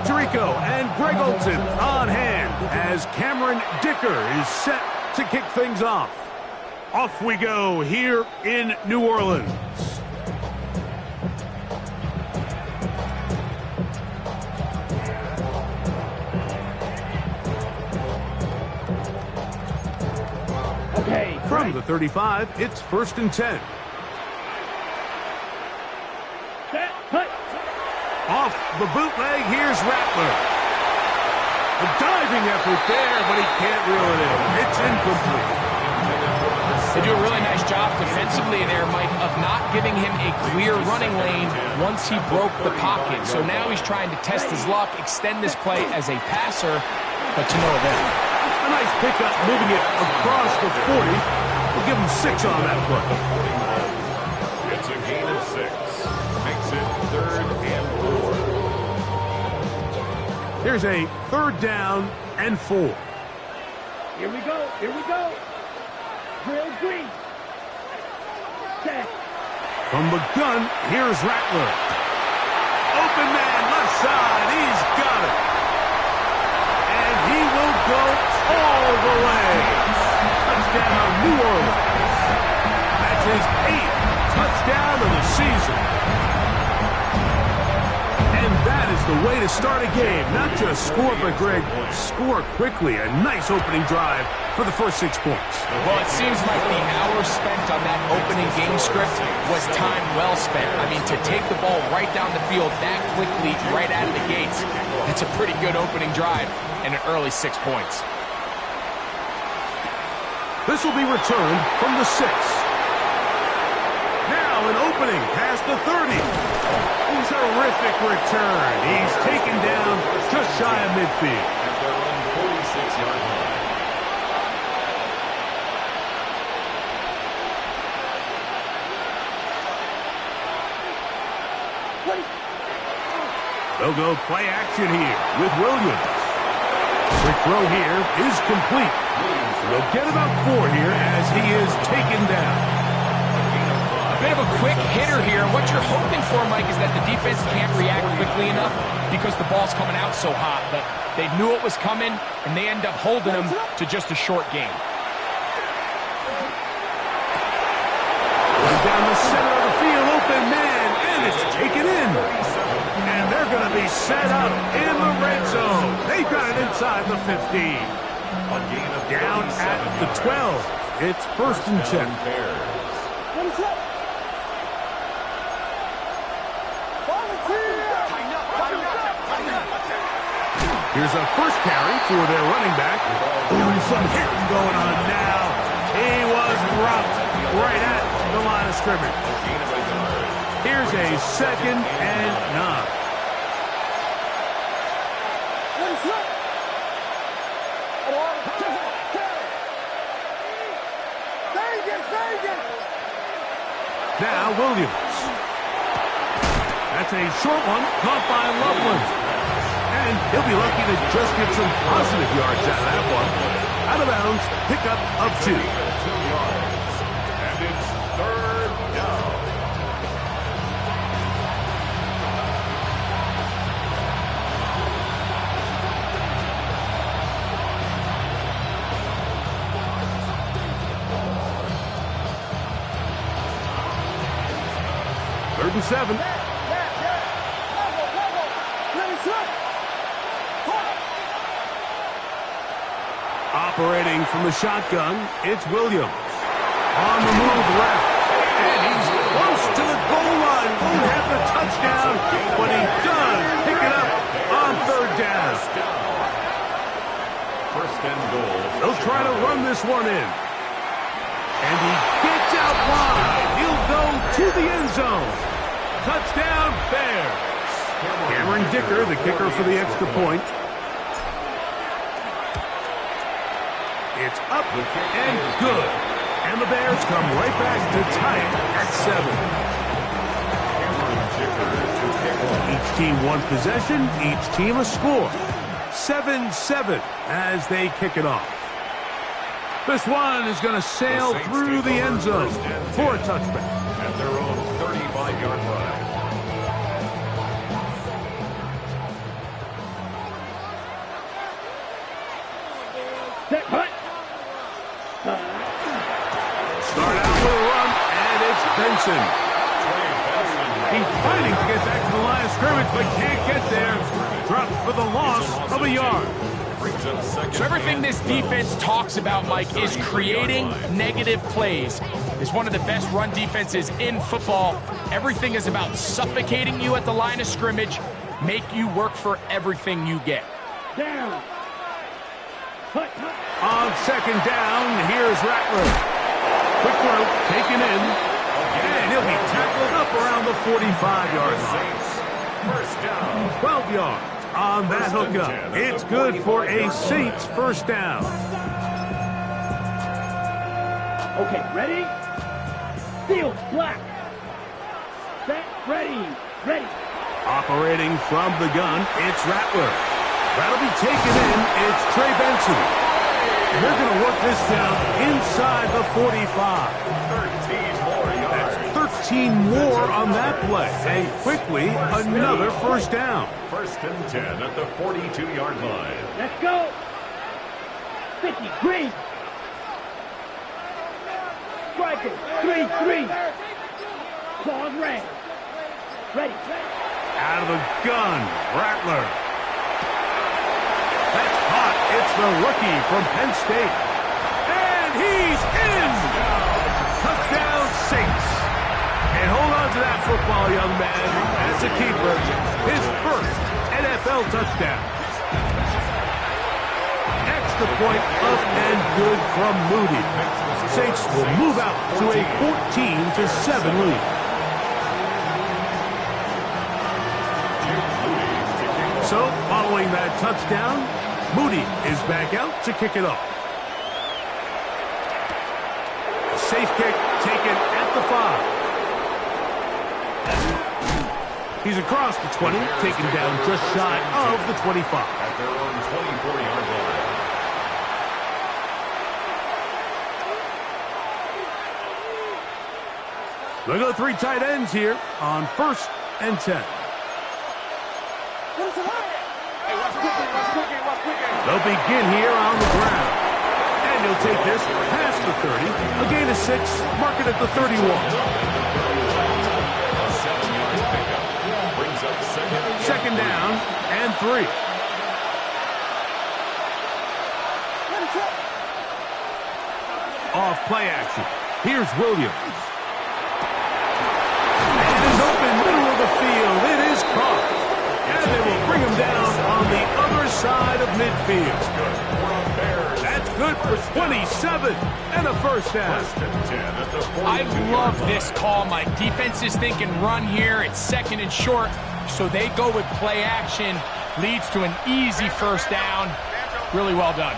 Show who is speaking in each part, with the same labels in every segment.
Speaker 1: Tirico and Greg Olson on hand as Cameron Dicker is set to kick things off. Off we go here in New Orleans.
Speaker 2: Okay.
Speaker 1: From the 35, it's 1st and 10. Off the bootleg, here's Rattler. A diving effort there, but he can't reel it in. It's incomplete.
Speaker 3: They do a really nice job defensively there, Mike, of not giving him a clear running lane once he broke the pocket. So now he's trying to test his luck, extend this play as a passer, but to no avail.
Speaker 1: A nice pickup, moving it across the 40. We'll give him 6 on that play.
Speaker 4: It's a gain of 6. Makes it 3rd and 4.
Speaker 1: Here's a 3rd down and 4.
Speaker 2: Here we go. Here we go. Drill green. Set.
Speaker 1: From the gun, here's Rattler. Open man, left side. He's got it. And he will go all the way. Touchdown, New Orleans. That's his 8th touchdown of the season. And that is the way to start a game. Not just score, but, Greg, score quickly. A nice opening drive for the first 6 points.
Speaker 3: Well, it seems like the hour spent on that opening game script was time well spent. I mean, to take the ball right down the field that quickly, right out of the gates, that's a pretty good opening drive and an early 6 points.
Speaker 1: This will be returned from the 6. Now an opening past the 30. Terrific return. He's taken down just shy of midfield.
Speaker 4: At their own 46-yard line.
Speaker 1: They'll go play action here with Williams. Quick throw here is complete. They'll get about 4 here as he is taken down.
Speaker 3: A bit of a quick hitter here. What you're hoping for, Mike, is that the defense can't react quickly enough because the ball's coming out so hot. But they knew it was coming, and they end up holding him to just a short game.
Speaker 1: Down the center of the field, open man, and it's taken in. And they're going to be set up in the red zone. They've got it inside the 15. Down at the 12. It's 1st and 10. Here's a first carry for their running back. Ooh, some hitting going on now. He was rocked right at the line of scrimmage. Here's a 2nd and 9. Now Williams. That's a short one caught by Loveland. And he'll be lucky to just get some positive yards out of that one. Out of bounds, pickup of 2.
Speaker 4: 2 yards. And it's 3rd down.
Speaker 1: Third and 7. Operating from the shotgun, it's Williams. On the move left, and he's close to the goal line. Won't have the touchdown, but he does pick it up on 3rd down.
Speaker 4: 1st and goal.
Speaker 1: They'll try to run this one in. And he gets out wide. He'll go to the end zone. Touchdown, Bears. Cameron Dicker, the kicker for the extra point. It's up and good. And the Bears come right back to tie it at 7. Each team one possession, each team a score. 7-7 as they kick it off. This one is going to sail through the end zone for a touchback.
Speaker 4: At their own 35-yard line.
Speaker 2: Set. Cut.
Speaker 1: Start out with a run, and it's Benson. He's fighting to get back to the line of scrimmage, but can't get there. Dropped for the loss of a yard.
Speaker 3: So everything this defense talks about, Mike, is creating negative plays. It's one of the best run defenses in football. Everything is about suffocating you at the line of scrimmage, make you work for everything you get.
Speaker 2: Down. Cut.
Speaker 1: On second down, here's Rattler. Quick throw, taken in, and he'll be tackled up around the 45-yard line.
Speaker 4: First down.
Speaker 1: 12 yards on that hookup. It's good for a Saints first down.
Speaker 2: Okay, ready? Field black. Set. Ready.
Speaker 1: Operating from the gun, it's Rattler. That'll be taken in. It's Trey Benson. They're going to work this down inside the 45.
Speaker 4: 13 more yards.
Speaker 1: That's 13 more on that play. And quickly, another first down.
Speaker 4: First and 10 at the 42-yard line.
Speaker 2: Let's go. 50. Green. Striker. 3-3. Claws red. Ready.
Speaker 1: Out of the gun, Rattler. That's hot. It's the rookie from Penn State. And he's in! Touchdown, Saints. And hold on to that football, young man. That's a keeper. His first NFL touchdown. Extra point up and good from Moody. Saints will move out to a 14-7 lead. So, following that touchdown, Moody is back out to kick it off. Safe kick taken at the 5. He's across the 20, taken down just shy of the 25.
Speaker 4: At their own 24-yard line.
Speaker 1: They go 3 tight ends here on 1st and 10. They'll begin here on the ground. And he'll take this past the 30. A gain of 6, mark it at the 31.
Speaker 4: A 7-yard pickup. Brings up
Speaker 1: Second down and 3. Off play action. Here's Williams. And is open middle of the field. It is caught. And they will bring him down on the other side of midfield. That's good for 27 and a first down.
Speaker 3: I love this call. My defense is thinking run here. It's second and short, so they go with play action. Leads to an easy first down. Really well done.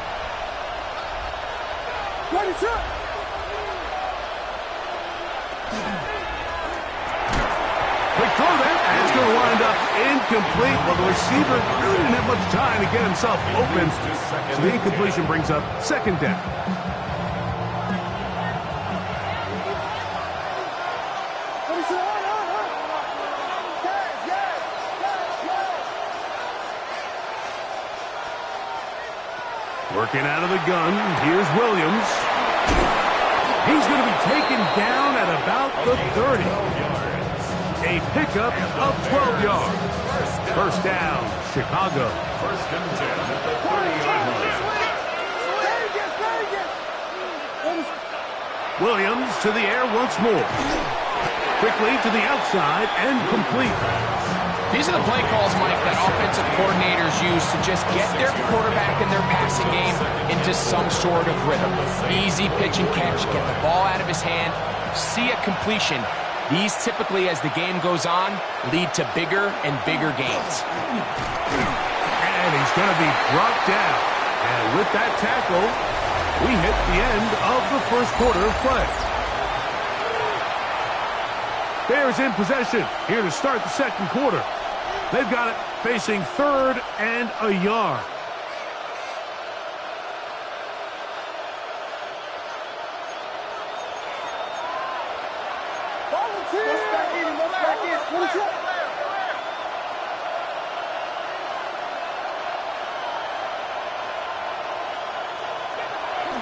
Speaker 1: Quick throw there, and it's going to wind up incomplete. Well, the receiver really didn't have much time to get himself open. So the incompletion brings up second down. Working out of the gun, here's Williams. He's going to be taken down at about the 30. A pickup of 12 yards. First down, Chicago.
Speaker 4: First and 10 at the 30-yard line.
Speaker 1: Williams to the air once more. Quickly to the outside and complete.
Speaker 3: These are the play calls, Mike, that offensive coordinators use to just get their quarterback and their passing game into some sort of rhythm. Easy pitch and catch, get the ball out of his hand, see a completion. These typically, as the game goes on, lead to bigger and bigger gains.
Speaker 1: And he's going to be brought down. And with that tackle, we hit the end of the first quarter of play. Bears in possession here to start the second quarter. They've got it facing third and a yard.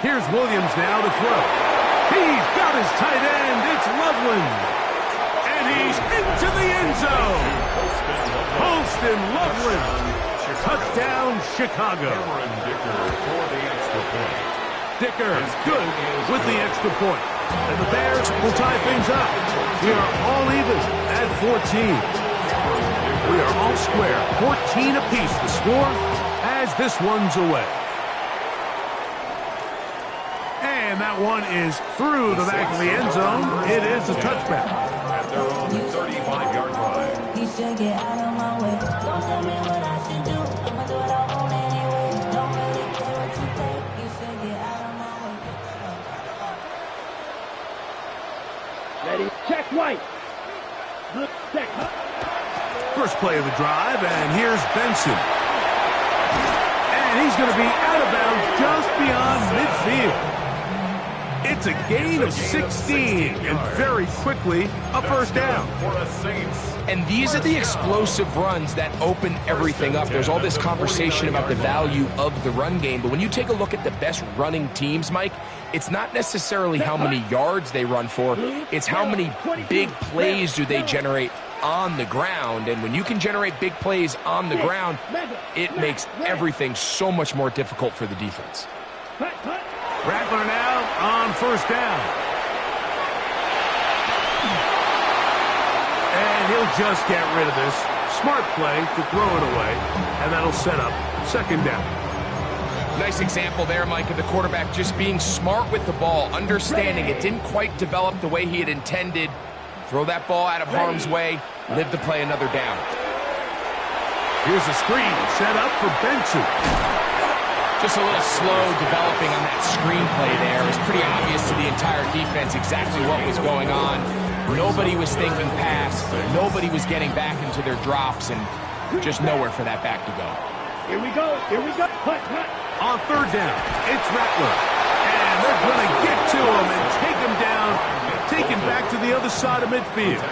Speaker 1: Here's Williams now to throw. He's got his tight end. It's Loveland. And he's into the end zone. Poston Loveland. Touchdown, Chicago. Dicker is good with the extra point. And the Bears will tie things up. We are all even at 14. We are all square. 14 apiece the score as this one's away. And that one is through the back of the end zone. It is a touchback.
Speaker 4: At their own 35-yard line.
Speaker 5: You should get out of my way. Don't tell me what I should do. I'ma do what I want anyway. Don't really care what you think. You should get out of my way.
Speaker 2: Ready? Check right. Look, check.
Speaker 1: First play of the drive, and here's Benson. And he's going to be out of bounds just beyond midfield. It's a gain of 16, and very quickly, a first down.
Speaker 3: And these are the explosive runs that open everything up. There's all this conversation about the value of the run game, but when you take a look at the best running teams, Mike, it's not necessarily how many yards they run for, it's how many big plays do they generate on the ground. And when you can generate big plays on the ground, it makes everything so much more difficult for the defense.
Speaker 1: Rattler now on first down. And he'll just get rid of this. Smart play to throw it away, and that'll set up second down.
Speaker 3: Nice example there, Mike, of the quarterback just being smart with the ball, understanding it didn't quite develop the way he had intended. Throw that ball out of harm's way, live to play another down.
Speaker 1: Here's a screen set up for Benson.
Speaker 3: Just a little slow developing on that screenplay there. It was pretty obvious to the entire defense exactly what was going on. Nobody was thinking pass. Nobody was getting back into their drops, and just nowhere for that back to go.
Speaker 2: Here we go. Here we go. Hut, hut.
Speaker 1: On third down, it's Rattler. And they're going to get to him and take him down, take him back to the other side of midfield.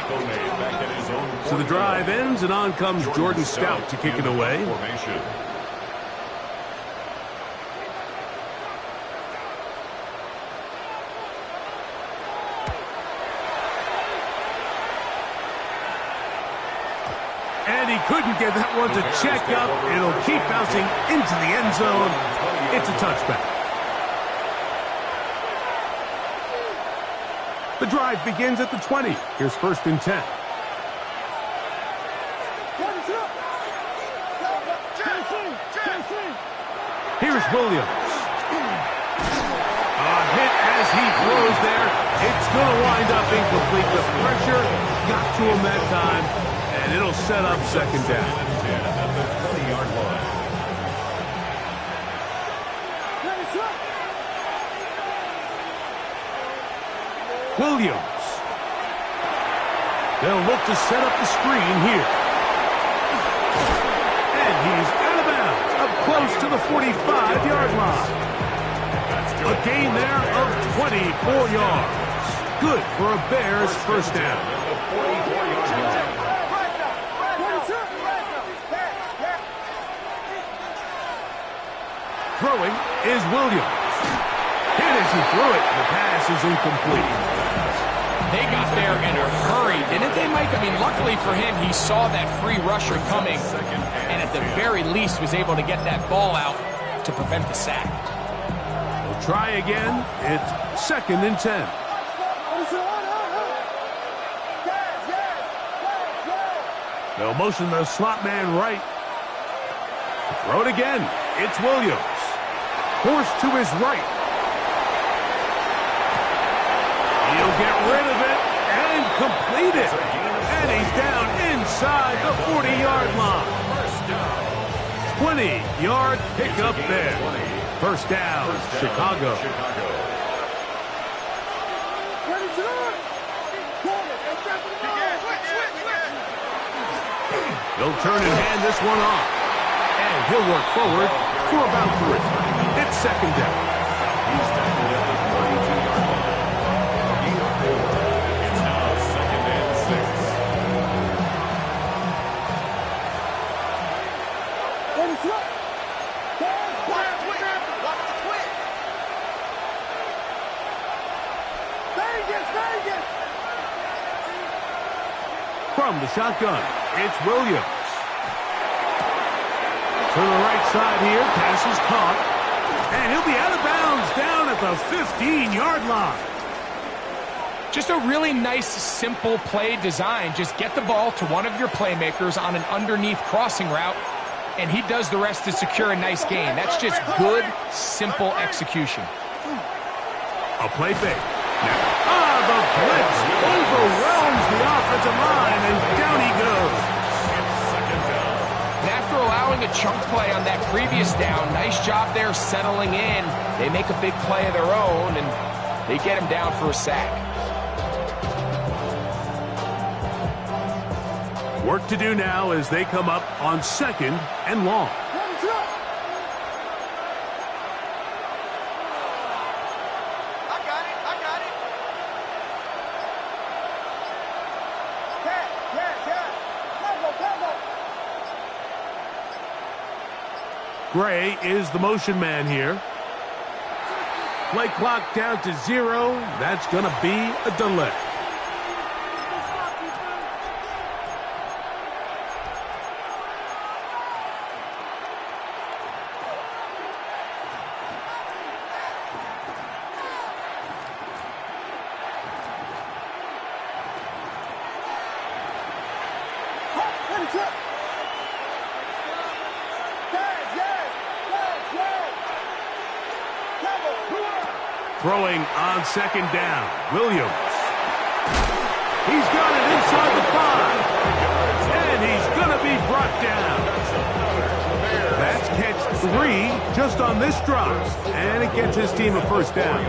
Speaker 1: So the drive ends, and on comes Jordan Stout to kick it away. And he couldn't get that one to check up. It'll keep bouncing into the end zone. It's a touchback. The drive begins at the 20. Here's first and 10. Here's Williams. A hit as he throws there. It's going to wind up incomplete. The pressure got to him that time. And it'll set up second down. Williams. They'll look to set up the screen here. And he's out of bounds, up close to the 45-yard line. A gain there of 24 yards. Good for a Bears first down. Throwing is Williams. Hit as he threw it. The pass is incomplete.
Speaker 3: They got there in a hurry, didn't they, Mike? I mean, luckily for him, he saw that free rusher coming, and at the very least was able to get that ball out to prevent the sack.
Speaker 1: They'll try again. It's second and 10. They'll motion the slot man right. Throw it again. It's Williams. Forced to his right. He'll get rid of it and complete it. And he's down inside the 40-yard line. 20-yard pickup there. First down, Chicago. They'll turn and hand this one off. And he'll work forward for about 3. It's second down.
Speaker 4: He's tackled at the 32-yard line. Year 4. It's now second and 6.
Speaker 1: From the shotgun, it's Williams. To the right side here, pass is caught. And he'll be out of bounds down at the 15-yard line.
Speaker 3: Just a really nice, simple play design. Just get the ball to one of your playmakers on an underneath crossing route, and he does the rest to secure a nice gain. That's just good, simple execution.
Speaker 1: A play fake. The blitz overwhelms the offensive line, and down he goes.
Speaker 3: And after allowing a chunk play on that previous down, nice job there settling in. They make a big play of their own, and they get him down for a sack.
Speaker 1: Work to do now as they come up on 2nd and long. Gray is the motion man here. Play clock down to 0. That's going to be a delay. Throwing on 2nd down, Williams. He's got it inside the 5. And he's going to be brought down. That's catch 3 just on this drop. And it gets his team a first down.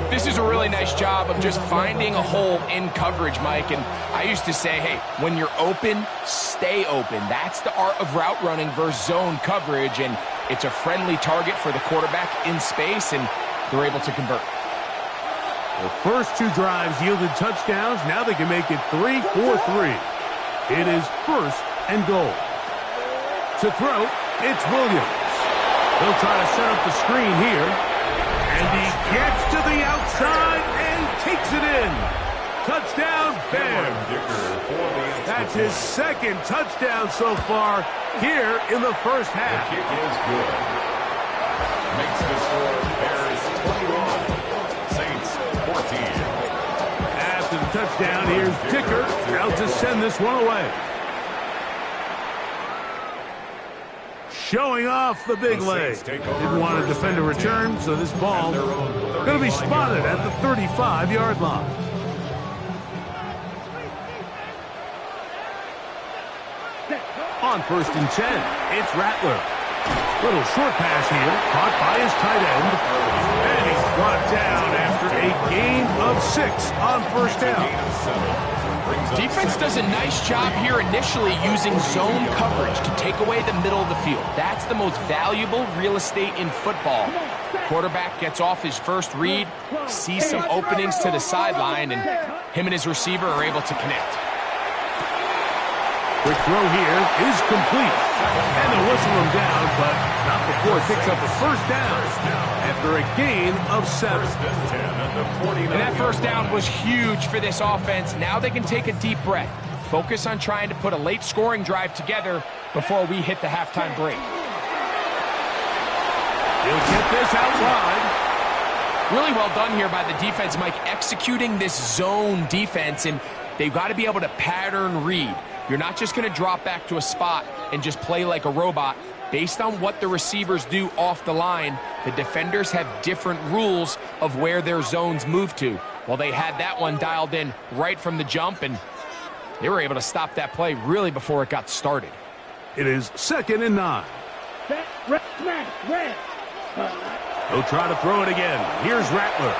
Speaker 3: This is a really nice job of just finding a hole in coverage, Mike. And I used to say, hey, when you're open, stay open. That's the art of route running versus zone coverage. And it's a friendly target for the quarterback in space, and they're able to convert.
Speaker 1: The first 2 drives yielded touchdowns. Now they can make it 3-4-3. It is 1st and goal. To throw, it's Williams. He'll try to set up the screen here. And he gets to the outside and takes it in. Touchdown, Bears. That's his 2nd touchdown so far here in the first half.
Speaker 4: The kick is good. Makes the score Bears 21, Saints 14.
Speaker 1: After the touchdown, here's Dicker out to send this one away. Showing off the big leg. Didn't want to defend a return, so this ball going to be spotted at the 35-yard line. On 1st and 10, it's Rattler. Little short pass here, caught by his tight end. And he's brought down after a gain of 6 on 1st down.
Speaker 3: Defense does a nice job here initially using zone coverage to take away the middle of the field. That's the most valuable real estate in football. Quarterback gets off his first read, sees some openings to the sideline, and him and his receiver are able to connect.
Speaker 1: Quick throw here is complete. And they'll whistle him down, but not before it picks up a first down after a gain of 7.
Speaker 3: And that first down was huge for this offense. Now they can take a deep breath. Focus on trying to put a late scoring drive together before we hit the halftime break.
Speaker 1: He'll get this out wide.
Speaker 3: Really well done here by the defense, Mike, executing this zone defense, and they've got to be able to pattern read. You're not just going to drop back to a spot and just play like a robot. Based on what the receivers do off the line, the defenders have different rules of where their zones move to. Well, they had that one dialed in right from the jump, and they were able to stop that play really before it got started.
Speaker 1: It is 2nd and 9. He'll try to throw it again. Here's Rattler.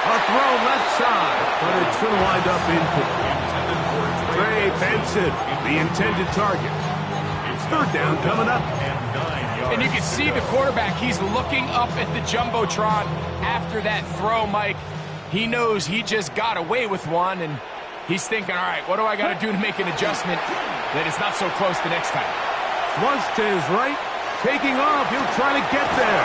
Speaker 1: A throw left side, but it's going to wind up incomplete. Trey Benson, the intended target. 3rd down coming up.
Speaker 3: And you can see the quarterback, he's looking up at the Jumbotron after that throw, Mike. He knows he just got away with one, and he's thinking, all right, what do I got to do to make an adjustment that it's not so close the next time?
Speaker 1: Flush to his right, taking off. He'll try to get there.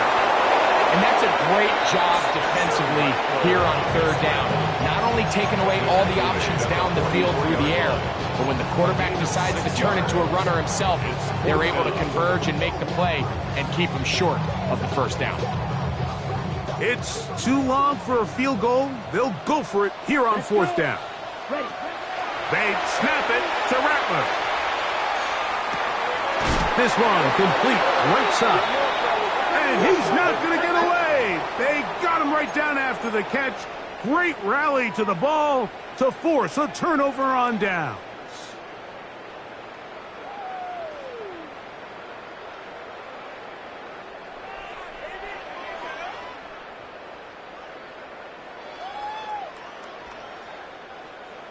Speaker 3: And that's a great job defensively here on third down. Not only taking away all the options down the field through the air, but when the quarterback decides to turn into a runner himself, they're able to converge and make the play and keep him short of the first down.
Speaker 1: It's too long for a field goal. They'll go for it here on fourth down.
Speaker 2: Ready.
Speaker 1: They snap it to Rattler. This one complete right side. And he's not going to get away. They got him right down after the catch. Great rally to the ball to force a turnover on downs.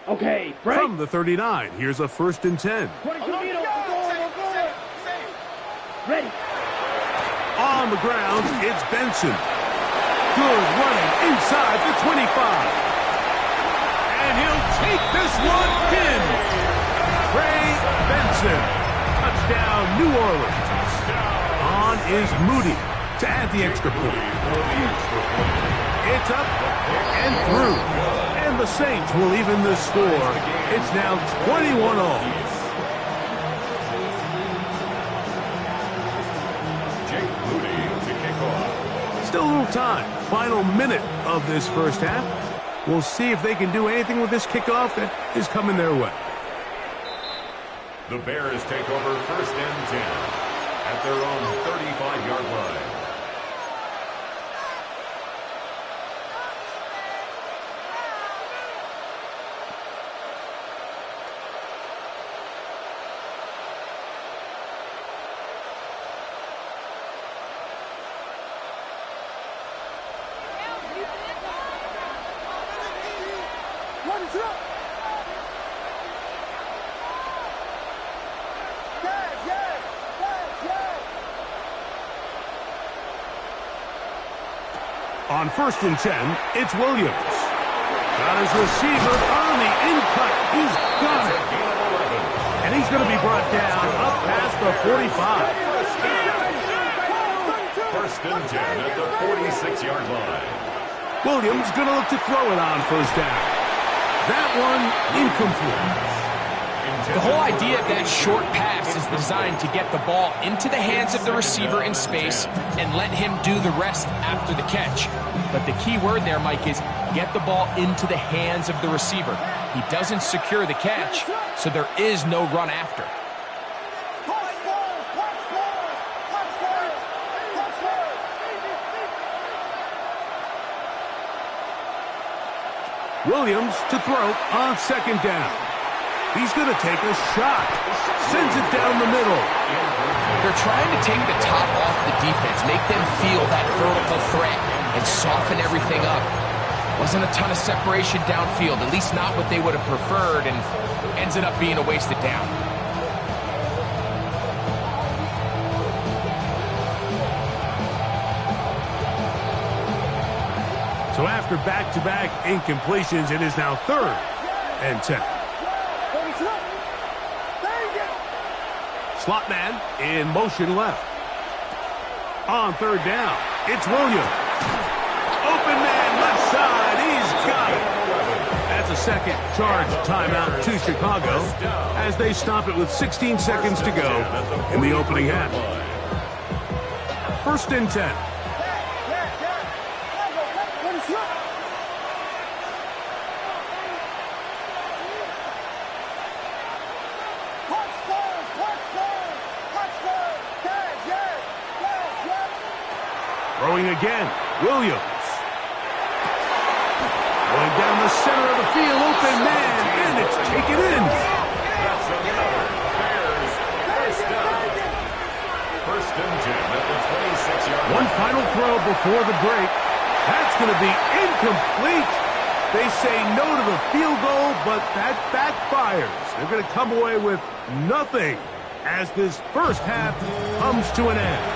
Speaker 2: Okay, break.
Speaker 1: From the 39, here's a 1st and 10.
Speaker 2: 22 meters. Ready.
Speaker 1: On the ground, it's Benson. Good running inside the 25. And he'll take this one in. Trey Benson. Touchdown, New Orleans. On is Moody to add the extra point. It's up and through. And the Saints will even the score. It's now 21-all. Still a little time. Final minute of this first half. We'll see if they can do anything with this kickoff that is coming their way.
Speaker 4: The Bears take over 1st and 10 at their own 35-yard line.
Speaker 1: On 1st and 10, it's Williams. Got his receiver on the in-cut. He's got it. And he's going to be brought down up past the 45.
Speaker 4: 1st and 10 at the 46-yard line.
Speaker 1: Williams going to look to throw it on 1st down. That one incomplete.
Speaker 3: The whole idea of that short pass is designed to get the ball into the hands of the receiver in space and let him do the rest after the catch. But the key word there, Mike, is get the ball into the hands of the receiver. He doesn't secure the catch, so there is no run after.
Speaker 1: Williams to throw on 2nd down. He's going to take a shot. Sends it down the middle.
Speaker 3: They're trying to take the top off the defense, make them feel that vertical threat, and soften everything up. Wasn't a ton of separation downfield, at least not what they would have preferred, and ends it up being a wasted down.
Speaker 1: So after back-to-back incompletions, it is now 3rd and 10. Slot man in motion left. On 3rd down, it's Williams. Open man left side, he's got it. That's a second charge timeout to Chicago as they stop it with 16 seconds to go in the opening half. 1st and 10. Throwing again, Williams. Going down the center of the field, open man, and it's taken in.
Speaker 4: That's another Bears 1st down. 1st and 10 at the 26-yard line.
Speaker 1: One final throw before the break. That's going to be incomplete. They say no to the field goal, but that backfires. They're going to come away with nothing as this first half comes to an end.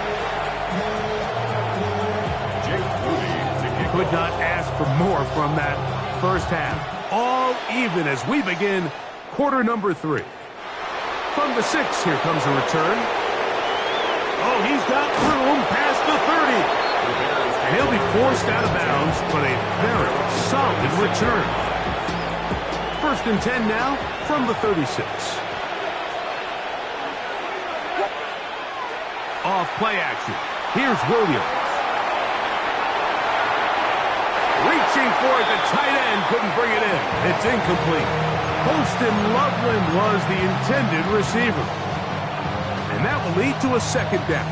Speaker 1: Could not ask for more from that first half. All even as we begin quarter number 3. From the 6, here comes a return. Oh, he's got room past the 30.
Speaker 4: The Bears
Speaker 1: And he'll be forced out of bounds, but a very solid return. 1st and 10 now from the 36. Off play action. Here's Williams. Reaching for it, the tight end couldn't bring it in. It's incomplete. Holston Loveland was the intended receiver. And that will lead to a 2nd down.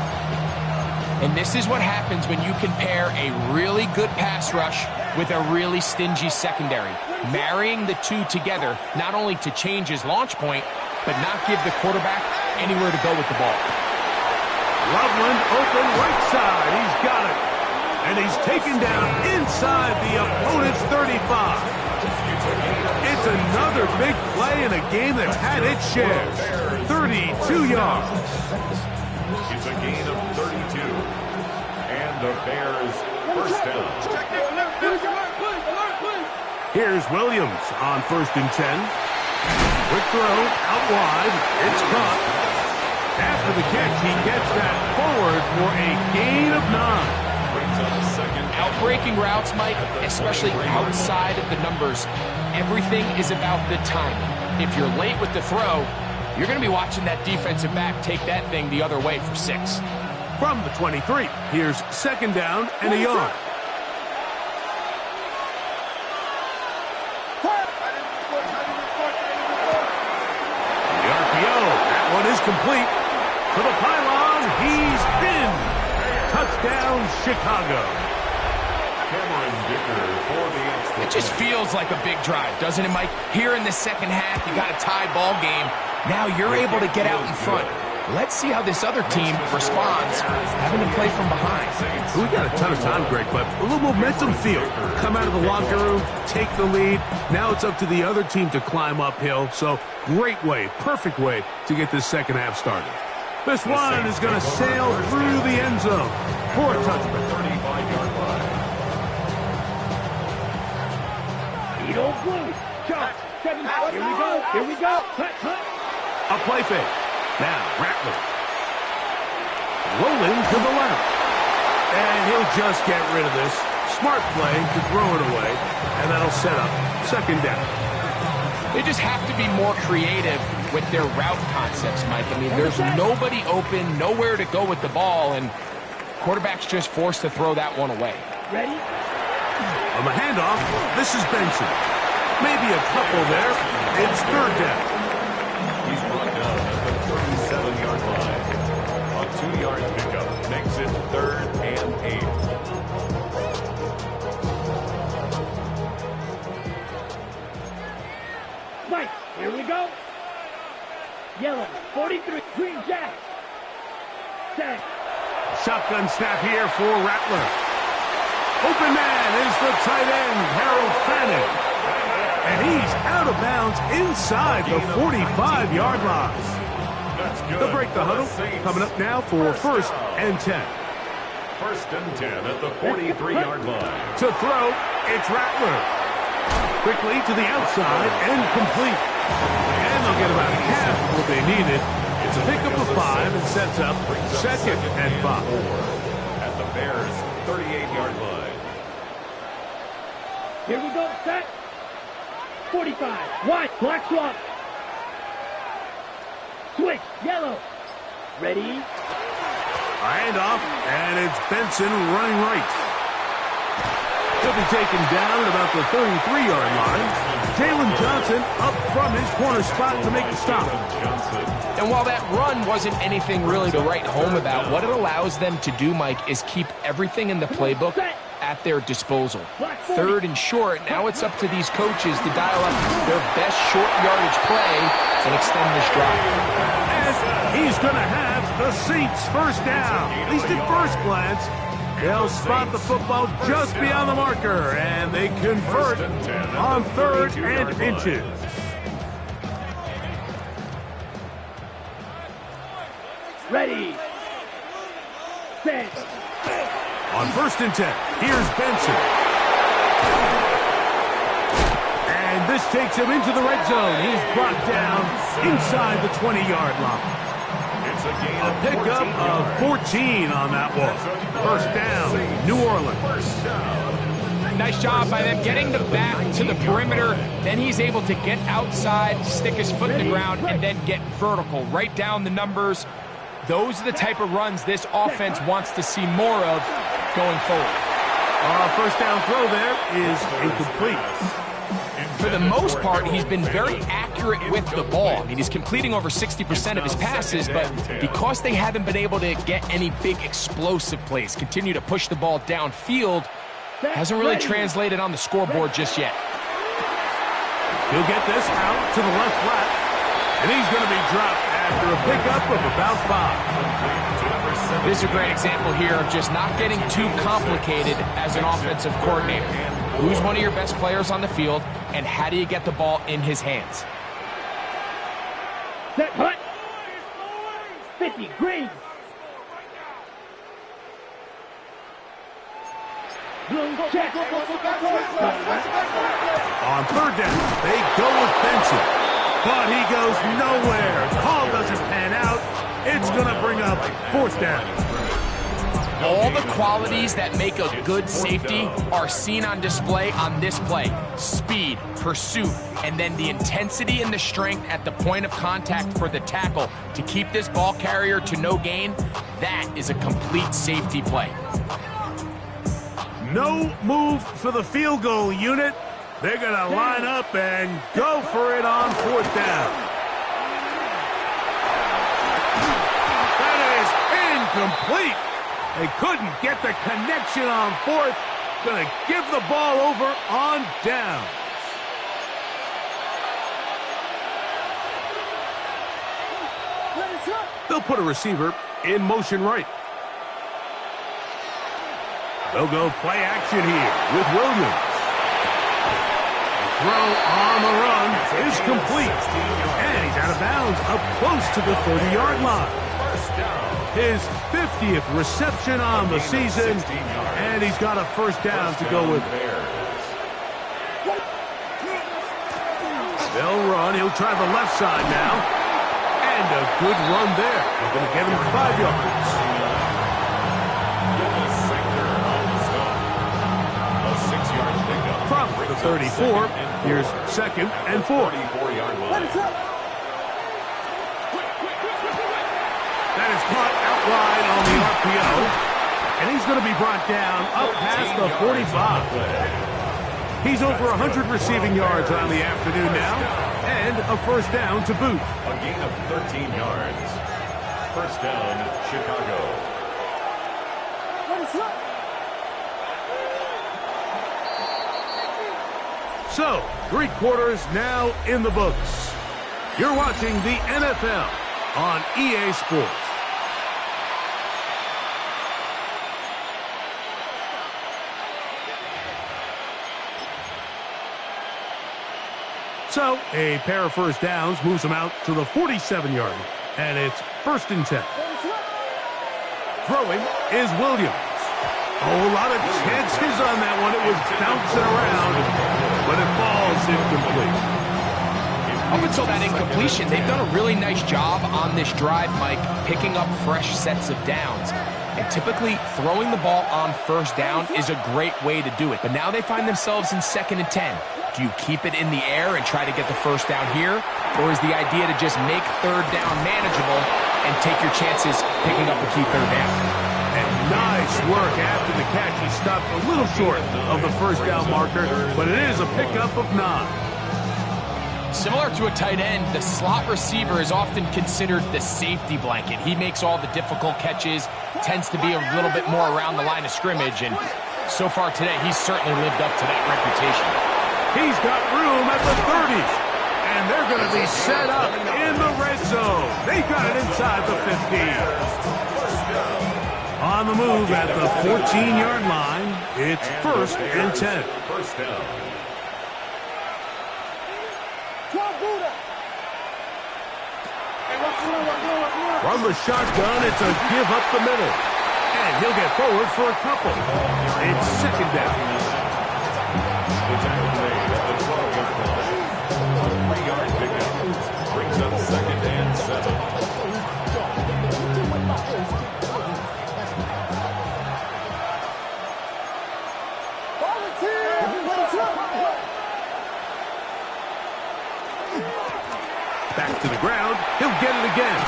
Speaker 3: And this is what happens when you compare a really good pass rush with a really stingy secondary. Marrying the two together, not only to change his launch point, but not give the quarterback anywhere to go with the ball.
Speaker 1: Loveland open right side. He's got it. And he's taken down inside the opponent's 35. It's another big play in a game that's had its share. 32 yards.
Speaker 4: It's a gain of 32. And the Bears first down.
Speaker 1: Here's Williams on 1st and 10. Quick throw out wide. It's caught. After the catch, he gets that forward for a gain of 9.
Speaker 3: Outbreaking routes, Mike, especially outside of the numbers, everything is about the timing. If you're late with the throw, you're going to be watching that defensive back take that thing the other way for 6.
Speaker 1: From the 23, here's 2nd down and a yard. The RPO, that one is complete. To the pylon, he's in. Touchdown, Chicago.
Speaker 4: Cameron Dicker for the extra.
Speaker 3: It just feels like a big drive, doesn't it, Mike? Here in the 2nd half, you got a tie ball game. Now you're able to get out in front. Let's see how this other team responds, having to play from behind.
Speaker 1: We got a ton of time, Greg, but a little momentum feel. Come out of the locker room, take the lead. Now it's up to the other team to climb uphill. So great way, perfect way to get this 2nd half started. This one is going to sail through the end zone for a touchdown.
Speaker 4: 35-yard line.
Speaker 2: Edo Blue. Shot. 7. Here we go. Here we go. Cut, cut.
Speaker 1: A play fake. Now, Rattler. Rolling to the left. And he'll just get rid of this. Smart play to throw it away. And that'll set up 2nd down.
Speaker 3: They just have to be more creative with their route concepts, Mike. I mean, there's nobody open, nowhere to go with the ball, and quarterback's just forced to throw that one away.
Speaker 2: Ready?
Speaker 1: On the handoff, this is Benson. Maybe a couple there. It's 3rd down.
Speaker 4: He's brought down at the 37-yard line. A 2-yard pickup makes it 3rd and 8.
Speaker 2: Fight. Here we go. Yellow. 43. Green Jack. Set.
Speaker 1: Shotgun snap here for Rattler. Open man is the tight end, Harold Fanning. And he's out of bounds inside the 45-yard line.
Speaker 4: That's good.
Speaker 1: They'll break the huddle. Coming up now for 1st and 10.
Speaker 4: 1st and 10 at the 43-yard line.
Speaker 1: To throw, it's Rattler. Quickly to the outside and complete. And they'll get about half of what they needed. It's a pickup of 5 and sets up 2nd and 5.
Speaker 4: At the Bears' 38-yard line.
Speaker 2: Here we go. Set. 45. White. Black swap. Switch. Yellow. Ready.
Speaker 1: Handoff, and it's Benson running right. He'll be taken down at about the 33-yard line. Taylon Johnson up from his corner spot to make the stop.
Speaker 3: And while that run wasn't anything really to write home about, what it allows them to do, Mike, is keep everything in the playbook at their disposal. 3rd and short, now it's up to these coaches to dial up their best short yardage play and extend this drive.
Speaker 1: And he's going to have the Saints first down, at least at first glance. They'll spot the football just beyond the marker, and they convert on 3rd and inches.
Speaker 2: Ready. Set.
Speaker 1: On 1st and 10, here's Benson. And this takes him into the red zone. He's brought down inside the 20-yard line.
Speaker 4: It's a gain
Speaker 1: A pickup of 14 on that one. First down, New Orleans.
Speaker 3: Nice job by them getting the back to the perimeter. Then he's able to get outside, stick his foot in the ground, and then get vertical. Right down the numbers. Those are the type of runs this offense wants to see more of going forward.
Speaker 1: First down throw there is incomplete.
Speaker 3: For the most part, he's been very accurate with the ball. I mean, he's completing over 60% of his passes, but because they haven't been able to get any big explosive plays, continue to push the ball downfield, hasn't really translated on the scoreboard just yet.
Speaker 1: He'll get this out to the left flat, and he's going to be dropped after a pickup of about 5.
Speaker 3: This is a great example here of just not getting too complicated as an offensive coordinator. Who's one of your best players on the field, and how do you get the ball in his hands?
Speaker 2: Set, hut. 50, green. Blue, check.
Speaker 1: On third down, they go with Benson, but he goes nowhere. Call doesn't pan out. It's going to bring up fourth down.
Speaker 3: All the qualities that make a good safety are seen on display on this play. Speed, pursuit, and then the intensity and the strength at the point of contact for the tackle to keep this ball carrier to no gain. That is a complete safety play.
Speaker 1: No move for the field goal unit. They're going to line up and go for it on fourth down. That is incomplete. They couldn't get the connection on fourth. Going to give the ball over on downs. They'll put a receiver in motion right. They'll go play action here with Williams. The throw on the run is complete. And he's out of bounds up close to the 30-yard line. His 50th reception on the season, and he's got a first down to go with it. They'll run. He'll try the left side now. And a good run there. They're going to give him 5 yards. From the 34, here's second and 4. That is caught out wide on the RPO. And he's going to be brought down up past the 45. He's over 100 receiving yards on the afternoon now. And a first down to boot.
Speaker 4: A gain of 13 yards. First down, Chicago.
Speaker 1: So, 3 quarters now in the books. You're watching the NFL on EA Sports. So, a pair of first downs moves them out to the 47-yard line. And it's first and 10. Throwing is Williams. Oh, a lot of chances on that one. It was bouncing around, but it falls incomplete.
Speaker 3: Up until that incompletion, they've done a really nice job on this drive, Mike, picking up fresh sets of downs. And typically, throwing the ball on first down is a great way to do it. But now they find themselves in second and 10. Do you keep it in the air and try to get the first down here? Or is the idea to just make third down manageable and take your chances picking up a key third down?
Speaker 1: And nice work after the catch. He stopped a little short of the first down marker, but it is a pickup of 9.
Speaker 3: Similar to a tight end, the slot receiver is often considered the safety blanket. He makes all the difficult catches, tends to be a little bit more around the line of scrimmage, and so far today, he's certainly lived up to that reputation.
Speaker 1: He's got room at the 30, and they're going to be set up in the red zone. They got it inside the 15. On the move at the 14-yard line, it's first and 10.
Speaker 4: First down.
Speaker 1: From the shotgun, it's a give up the middle. And he'll get forward for a couple. It's second down.
Speaker 4: The tackle made at the 12-yard line. A 3-yard pickup brings up second and 7.
Speaker 1: Back to the ground. He'll get it again.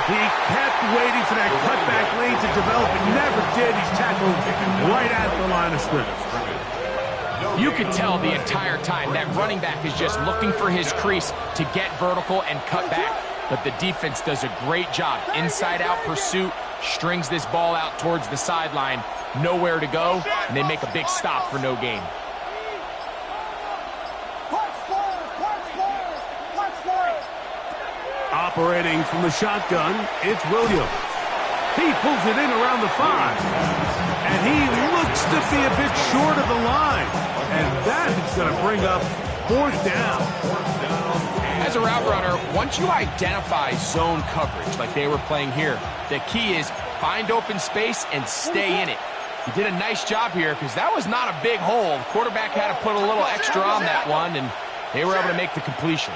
Speaker 1: He kept waiting for that cutback lane to develop. It never did. He's tackled right at the line of scrimmage.
Speaker 3: You could tell the entire time that running back is just looking for his crease to get vertical and cut back. But the defense does a great job. Inside-out pursuit, strings this ball out towards the sideline. Nowhere to go, and they make a big stop for no gain.
Speaker 1: Operating from the shotgun, it's Williams. He pulls it in around the 5. And he looks to be a bit short of the line. And that is going to bring up 4th down.
Speaker 3: As a route runner, once you identify zone coverage like they were playing here, the key is find open space and stay in it. He did a nice job here because that was not a big hole. The quarterback had to put a little extra on that one, and they were able to make the completion.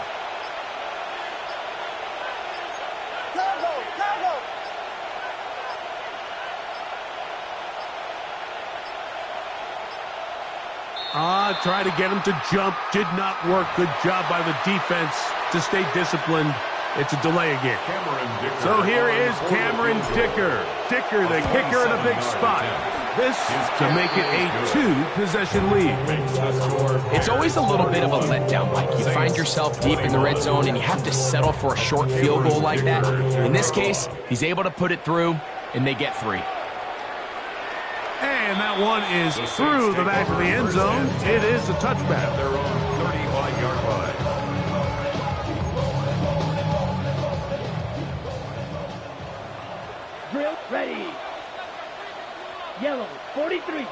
Speaker 1: Try to get him to jump. Did not work. Good job by the defense to stay disciplined. It's a delay again. So here is Cameron Dicker. Dicker, the kicker in a big spot. This to make it a 2-possession lead.
Speaker 3: It's always a little bit of a letdown, Mike. You find yourself deep in the red zone and you have to settle for a short field goal like that. In this case, he's able to put it through, and they get 3.
Speaker 1: And that one is through the back of the end zone. It is a touchback.
Speaker 4: Their own 35-yard line.
Speaker 2: Drill ready. Yellow, 43.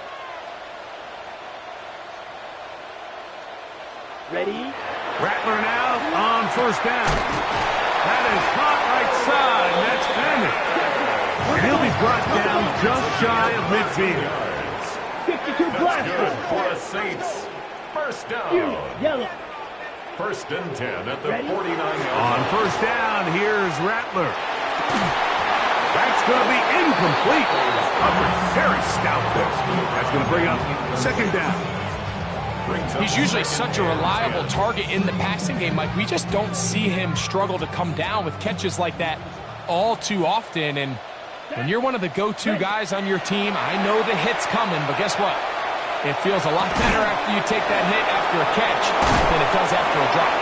Speaker 2: Ready.
Speaker 1: Rattler now on 1st down. That is caught right side. That's Bennett. And he'll be brought down just shy of midfield.
Speaker 2: 52
Speaker 4: That's
Speaker 2: blaster.
Speaker 4: good for the Saints. 1st down.
Speaker 2: Yellow.
Speaker 4: 1st and 10 at the
Speaker 2: Ready?
Speaker 4: 49-yard
Speaker 1: On
Speaker 4: line.
Speaker 1: 1st down, here's Rattler. That's going to be incomplete. A very stout pick. That's going to bring up 2nd down.
Speaker 3: He's usually such a reliable target in the passing game, Mike. We just don't see him struggle to come down with catches like that all too often. And when you're one of the go-to guys on your team, I know the hit's coming, but guess what? It feels a lot better after you take that hit after a catch than it does after a drop.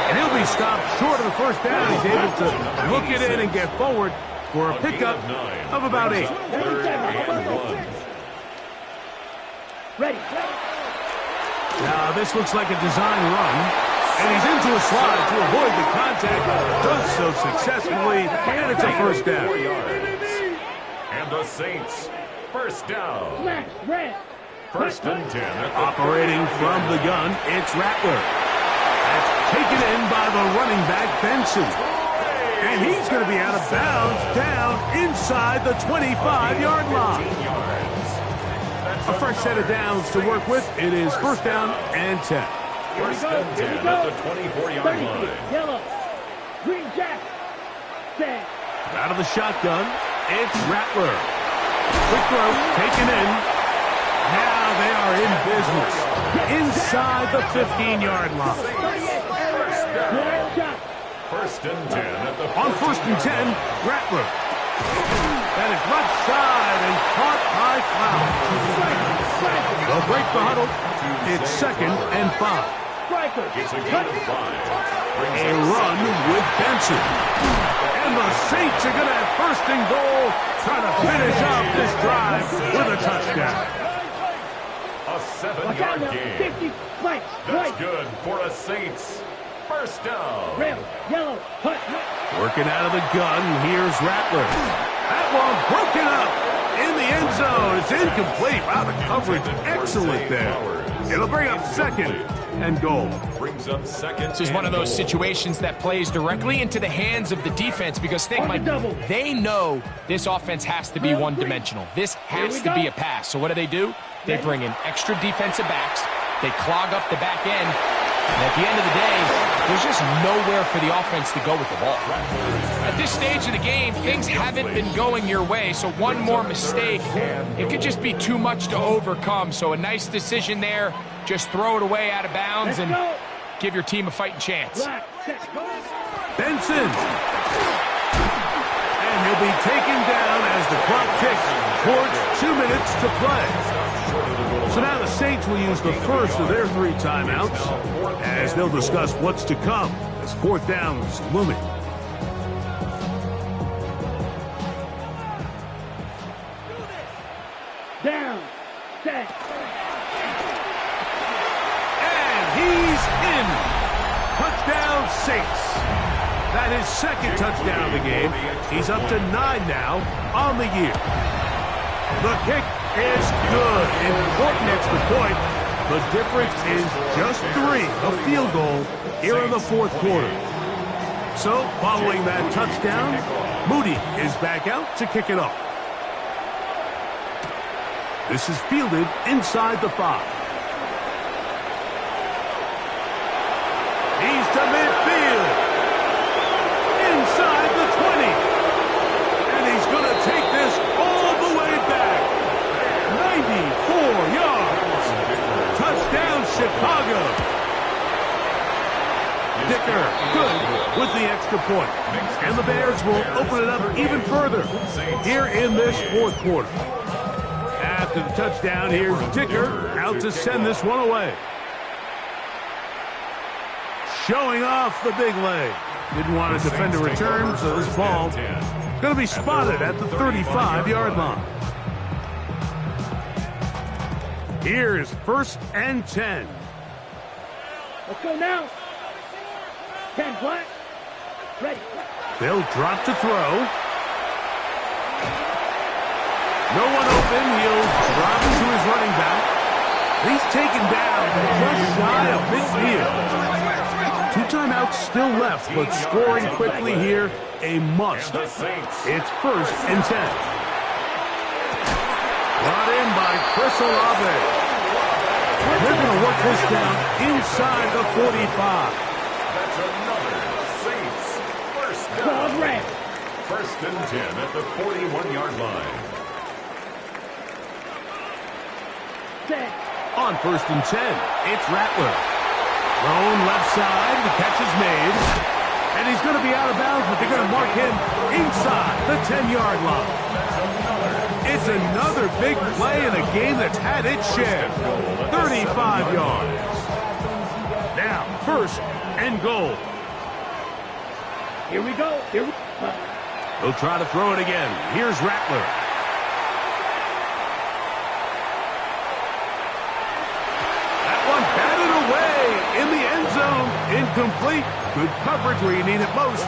Speaker 1: And he'll be stopped short of the 1st down. He's able to look it in and get forward for a pickup of about 8.
Speaker 4: 3rd and 1.
Speaker 2: Ready.
Speaker 1: Now this looks like a design run. And he's into a slide to avoid the contact. Does so successfully. And it's a 1st down.
Speaker 4: 4 yards. And the Saints, 1st down.
Speaker 2: Smash. Red.
Speaker 4: 1st and 10 at the
Speaker 1: Operating from the gun, it's Rattler. That's taken in by the running back, Benson. And he's going to be out of bounds down inside the 25-yard line. A fresh set of downs to work with. It is 1st down and 10.
Speaker 4: 1st and 10 at the 24-yard line.
Speaker 2: Yellow. Green jack. Set.
Speaker 1: Out of the shotgun, it's Rattler. Quick throw, taken in. Now they are in business. Inside the 15-yard line.
Speaker 2: Good shot.
Speaker 4: 1st and 10 at the
Speaker 1: On 1st and 10, Rattler. That is left side and caught by Flowers. They'll break the huddle. It's 2nd and 5.
Speaker 2: Striker.
Speaker 4: It's a gain of 5.
Speaker 1: A run with Benson. And the Saints are going to have 1st and goal, trying to finish off this drive with a touchdown.
Speaker 4: A
Speaker 2: Watch out
Speaker 4: 7-yard
Speaker 2: now.
Speaker 4: gain.
Speaker 2: 50. Flank.
Speaker 4: That's
Speaker 2: Right.
Speaker 4: good for the Saints. 1st down.
Speaker 2: Red. Yellow. Hut.
Speaker 1: Working out of the gun, here's Rattler. That one broken up in the end zone. It's incomplete. Wow, the coverage excellent there. It'll bring up 2nd and goal.
Speaker 4: Brings up 2nd.
Speaker 3: This is one of
Speaker 4: and
Speaker 3: those
Speaker 4: goal.
Speaker 3: situations that plays directly into the hands of the defense because think, Mike, they know this offense has to be one-dimensional. This has to be a pass. So what do? They bring in extra defensive backs. They clog up the back end. And at the end of the day, there's just nowhere for the offense to go with the ball. At this stage of the game, things haven't been going your way, so one more mistake, it could just be too much to overcome. So a nice decision there. Just throw it away out of bounds and give your team a fighting chance.
Speaker 1: Benson. And he'll be taken down as the clock ticks towards 2 minutes to play. So now the Saints will use the first of their 3 timeouts as they'll discuss what's to come as 4th down's looming.
Speaker 2: Down. Set.
Speaker 1: And he's in. Touchdown Saints. That is 2nd touchdown of the game. He's up to 9 now on the year. The kick is good. Important extra point. The difference is just 3, a field goal here in the 4th quarter. So, following that touchdown, Moody is back out to kick it off. This is fielded inside the 5. He's to midfield. Inside the 20. And he's going to take this all the way back. 94 yards. Touchdown, Chicago. Dicker, good with the extra point. And the Bears will open it up even further here in this 4th quarter. After the touchdown, here's Dicker out to send this one away. Showing off the big leg. Didn't want to defend a return, so this ball going to be spotted at the 35-yard line. Here's 1st and 10.
Speaker 2: Let's go now. 10 black. Ready.
Speaker 1: They'll drop to throw. No one open. He'll drop to his running back. He's taken down just shy of midfield. 2 timeouts still left, but scoring quickly here, a must. It's 1st and 10. Brought in by Chris Olave. They're going to work this down inside the 45.
Speaker 4: That's another Saints first down. 1st and 10 at the 41-yard line.
Speaker 1: On 1st and 10, it's Rattler. Thrown left side, the catch is made. And he's going to be out of bounds, but they're going to mark him inside the 10-yard line. It's another big play in a game that's had its share. 35 yards. Now, 1st and goal.
Speaker 2: Here we go.
Speaker 1: He'll try to throw it again. Here's Rattler. That one batted away in the end zone. Incomplete. Good coverage where you need it most.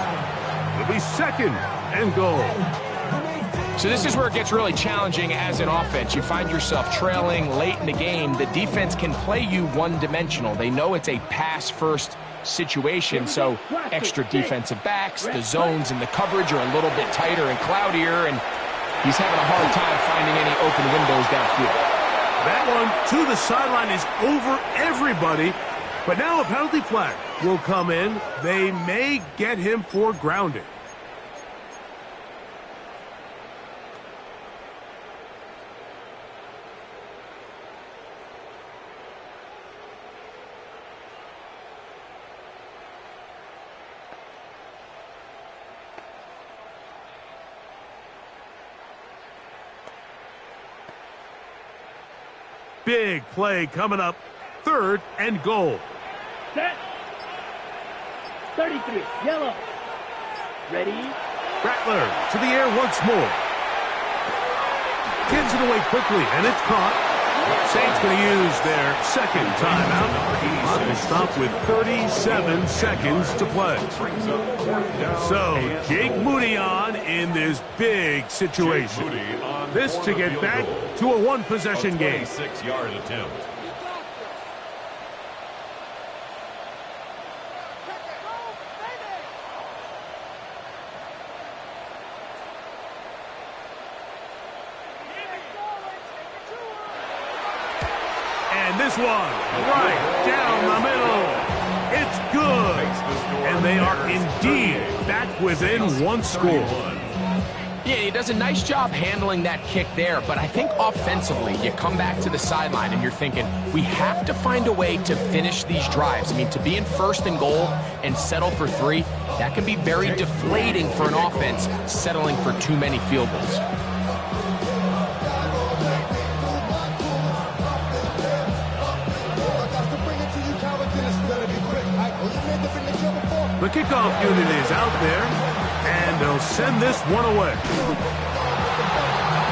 Speaker 1: It'll be 2nd and goal.
Speaker 3: So this is where it gets really challenging as an offense. You find yourself trailing late in the game. The defense can play you one-dimensional. They know it's a pass-first situation, so extra defensive backs, the zones and the coverage are a little bit tighter and cloudier, and he's having a hard time finding any open windows downfield.
Speaker 1: That one to the sideline is over everybody, but now a penalty flag will come in. They may get him for grounding. Big play coming up. 3rd and goal.
Speaker 2: Set. 33. Yellow. Ready.
Speaker 1: Rattler to the air once more. Gets it away quickly, and it's caught. Saints going to use their 2nd timeout. Clock will stop with 37 seconds to play. So, Jake Moody on in this big situation. This to get back to a 1-possession game.
Speaker 4: 26-yard attempt.
Speaker 1: And this one right down the middle. It's good.
Speaker 4: Makes the score
Speaker 1: And they are
Speaker 4: Bears
Speaker 1: indeed
Speaker 4: 38,
Speaker 1: back within one score.
Speaker 4: 31.
Speaker 3: Yeah, he does a nice job handling that kick there, but I think offensively, you come back to the sideline and you're thinking, we have to find a way to finish these drives. I mean, to be in first and goal and settle for 3, that can be very deflating for an offense settling for too many field goals.
Speaker 1: The kickoff unit is out there, and they'll send this one away.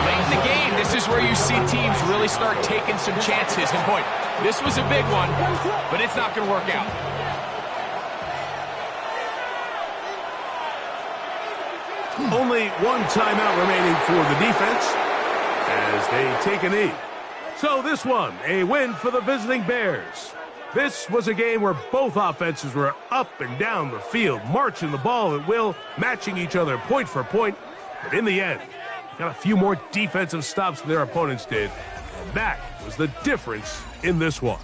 Speaker 3: Late in the game, this is where you see teams really start taking some chances. And boy, this was a big one, but it's not going to work out.
Speaker 1: Only one timeout remaining for the defense as they take a knee. So this one, a win for the visiting Bears. This was a game where both offenses were up and down the field, marching the ball at will, matching each other point for point. But in the end, got a few more defensive stops than their opponents did. And that was the difference in this one.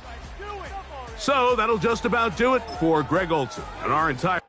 Speaker 1: So that'll just about do it for Greg Olsen and our entire